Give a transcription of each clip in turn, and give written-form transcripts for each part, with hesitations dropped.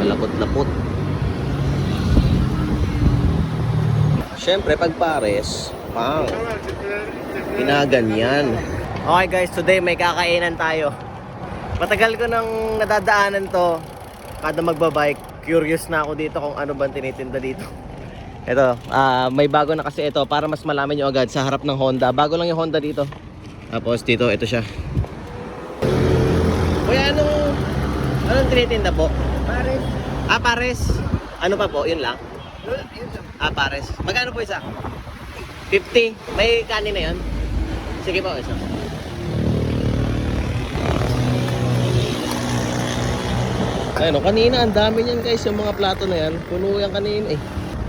malapot-lapot. Siyempre pag pares, ginaganyan. Okay guys, today may kakainan tayo. Matagal ko nang nadadaanan to. Kada magbabike, curious na ako dito kung ano bang tinitinda dito. Ito, may bago na kasi ito para mas malaman nyo agad sa harap ng Honda. Bago lang yung Honda dito. Tapos dito, ito siya. Kuya, anong tinitinda po? Pares. Pares. Ano pa po? Yun lang? Pares. Magkano po isa? 50. May kanin na yun? Sige po, isa. Ayun, kanina ang dami niyan guys, yung mga plato na yan. Puno yan kanina eh.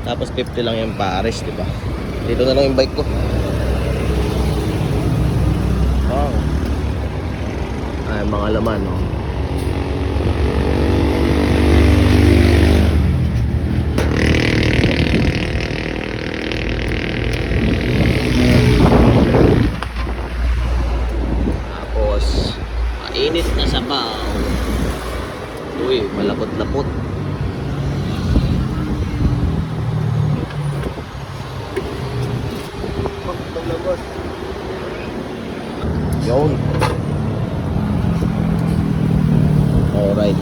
Tapos 50 lang yung pares, di ba? Dito na lang yung bike ko. Wow. Ay, mga laman, no? Tapos, mainit na sabaw. Uy, malapot-lapot. Yun. Alright.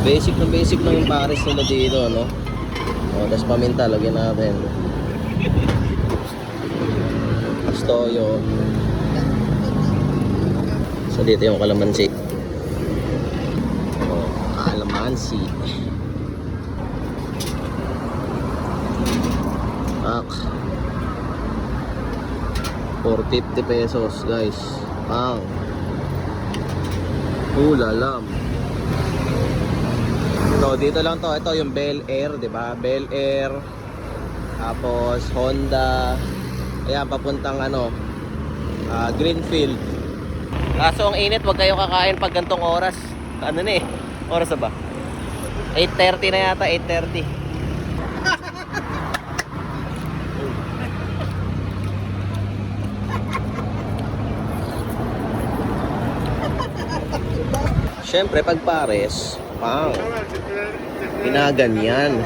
Basic lang yung pares nila dito, no? Tapos paminta, lagyan natin. Pastoyo. So dito yung kalamansi. Kalamansi. 450 pesos guys. Ulalam. So dito lang to. Ito yung Bel Air, di ba? Bel Air. Tapos Honda. Ayan, papuntang Greenfield. Kaso ang init, wag kayo kakain pag gantong oras. Ano na eh? Oras na ba? 8:30 na yata, 8:30. Siyempre pag pares, ginaganyan.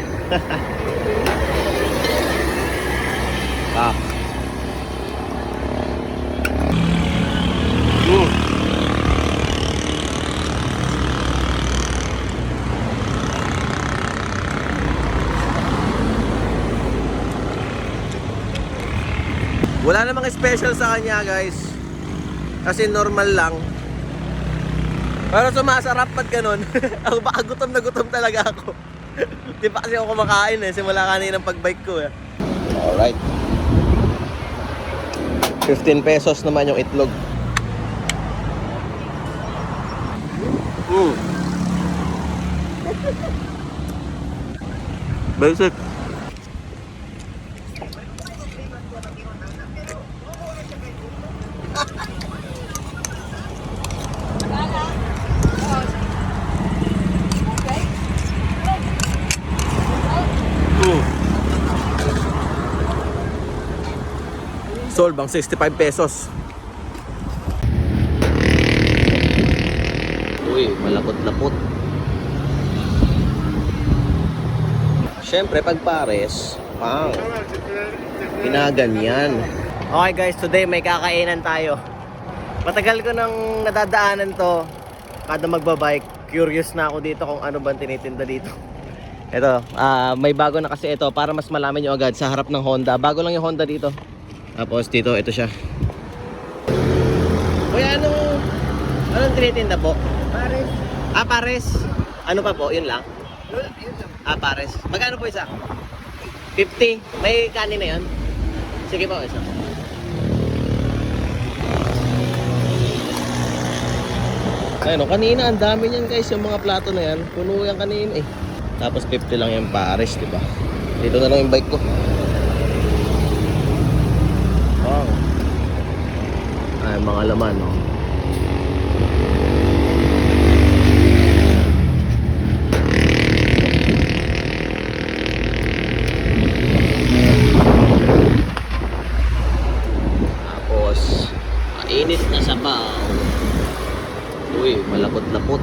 Wala namang special sa kanya guys. Kasi normal lang. Pero sumasarap pag ganun. Ako baka gutom na gutom talaga ako. Di pa kasi ako kumakain eh. Simula kanina ng pagbike ko eh. Alright. 15 pesos naman yung itlog. Basic. Solve ang 65 pesos. Uy, malapot-lapot. Siyempre pag pares, ginaganyan. Okay guys, today may kakainan tayo. Matagal ko nang nadadaanan to. Kada magbabike, curious na ako dito kung ano bang tinitinda dito. Ito, may bago na kasi ito para mas malaman nyo agad sa harap ng Honda. Bago lang yung Honda dito. Tapos dito, ito siya. Kuya, anong tinitinda po? Pares. Pares. Ano pa po? Yun lang? Pares. Magkano po isa? 50. May kanin na yun? Sige po, isa. Ayun, kanina ang dami niyan guys, yung mga plato na yan. Puno yan kanina eh. Tapos 50 lang yung pares, di ba? Dito na lang yung bike ko. Wow. Ay, mga laman, no? Tapos, mainit na sabaw. Uy, malapot-lapot.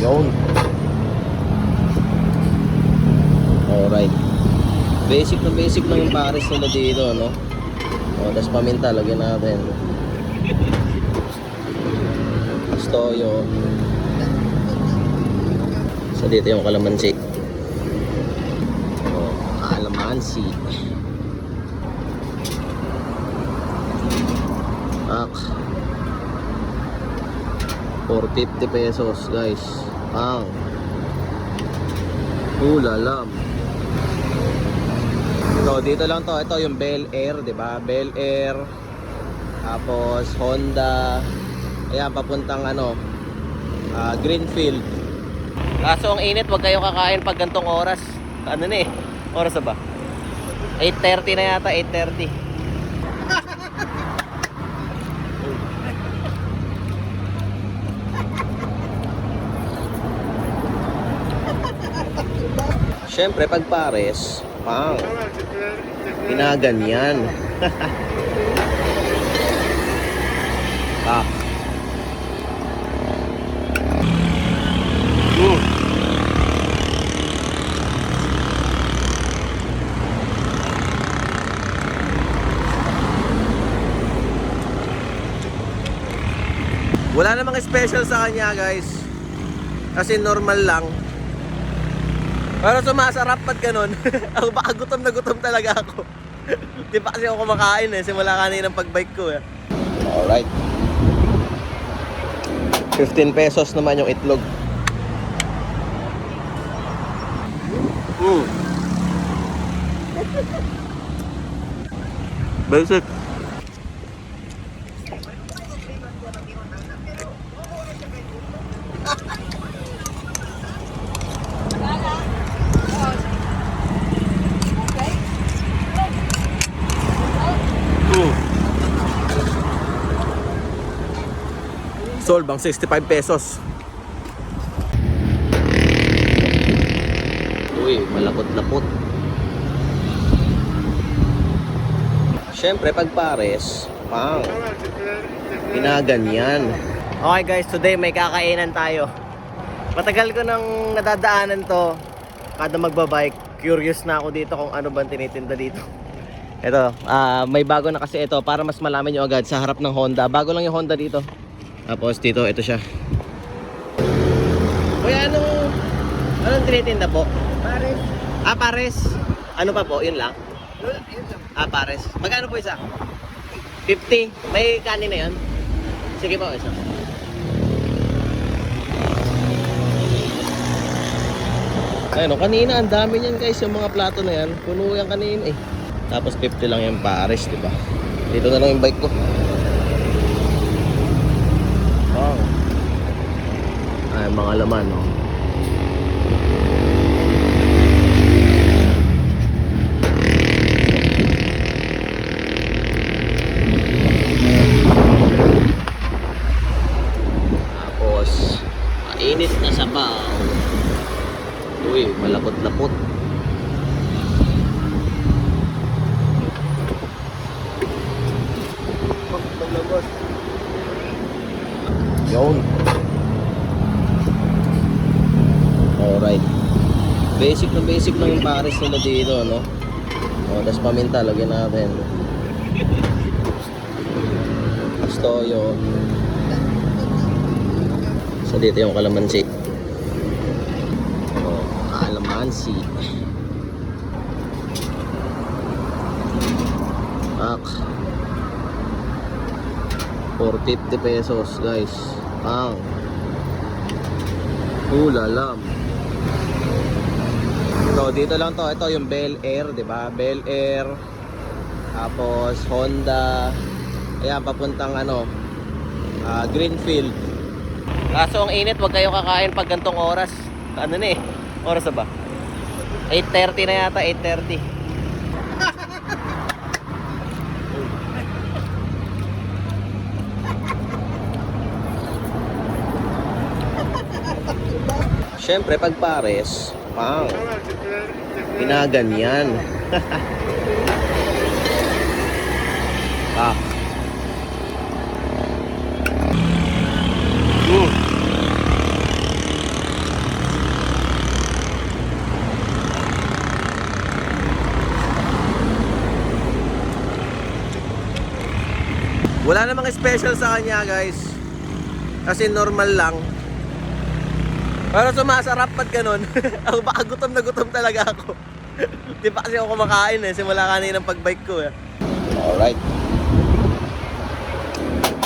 Yun. Alright. Basic lang yung pares nila dito, no? O, tapos paminta, lagyan natin. Toyo. So dito yung kalamansi. Oh, kalamansi. Ak. 450 pesos, guys. Ang ulalam. So dito lang to. Ito yung Bel Air, 'di ba? Bel Air. Tapos Honda. Ayan, papuntang Greenfield. Kaso ang init, wag kayo kakain pag gantong oras. Ano na eh? Oras na ba? 8:30 na yata, 8:30. Siyempre, pag pares, ginaganyan. Ah. Wala namang special sa kanya, guys. Kasi normal lang. Pero sumasarap pag ganun. Ako baka gutom na gutom talaga ako. Di pa kasi ako kumakain eh. Simula kanina ng pagbike ko eh. Alright. 15 pesos naman yung itlog. Basic. Sold bang 65 pesos. Uy, malapot-lapot. Siyempre, pag pares, ginaganyan. Okay guys, today may kakainan tayo. Matagal ko nang nadadaanan to. Kada magbabike, curious na ako dito kung ano bang tinitinda dito. Ito, may bago na kasi ito para mas malaman nyo agad sa harap ng Honda. Bago lang yung Honda dito. Tapos dito, ito siya. Kuya, anong tinitinda po? Pares. Pares. Ano pa po? Yun lang? Pares. Magkano po isa? 50. May kanin na yun? Sige po, isa. Ayun, kanina ang dami niyan guys, yung mga plato na yan. Puno yan kanina eh. Tapos 50 lang yung pares, di ba? Dito na lang yung bike ko. Wow. Ay, mga laman, no? Tapos, mainit na sabaw. Uy, malapot-lapot. Yun. Alright. Basic lang yung pares nila dito, no? O, tapos paminta, lagyan natin. Toyo. So dito yung kalamansi. O, kalamansi. Ak. 450 pesos, guys. Ang ulalam. So dito lang to. Ito yung Bel Air, 'di ba? Bel Air. Tapos Honda. Ayan, papuntang Greenfield. Kaso ang init, wag kayo kakain pag gantong oras. Ano na eh? Oras na ba? 8:30 na yata, 8:30. Siyempre, pag pares, ginaganyan. Wala namang special sa kanya guys. Kasi normal lang. Pero sumasarap pag ganun. Ako baka gutom na gutom talaga ako. Di pa kasi ako kumakain eh. Simula kanina ng pagbike ko eh. Alright.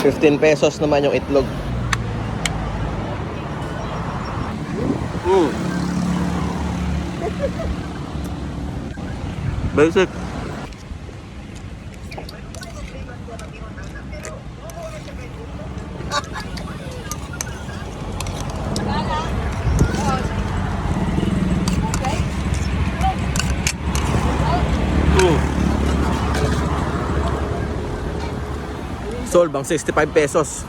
15 pesos naman yung itlog. Basic. Sold bang 65 pesos.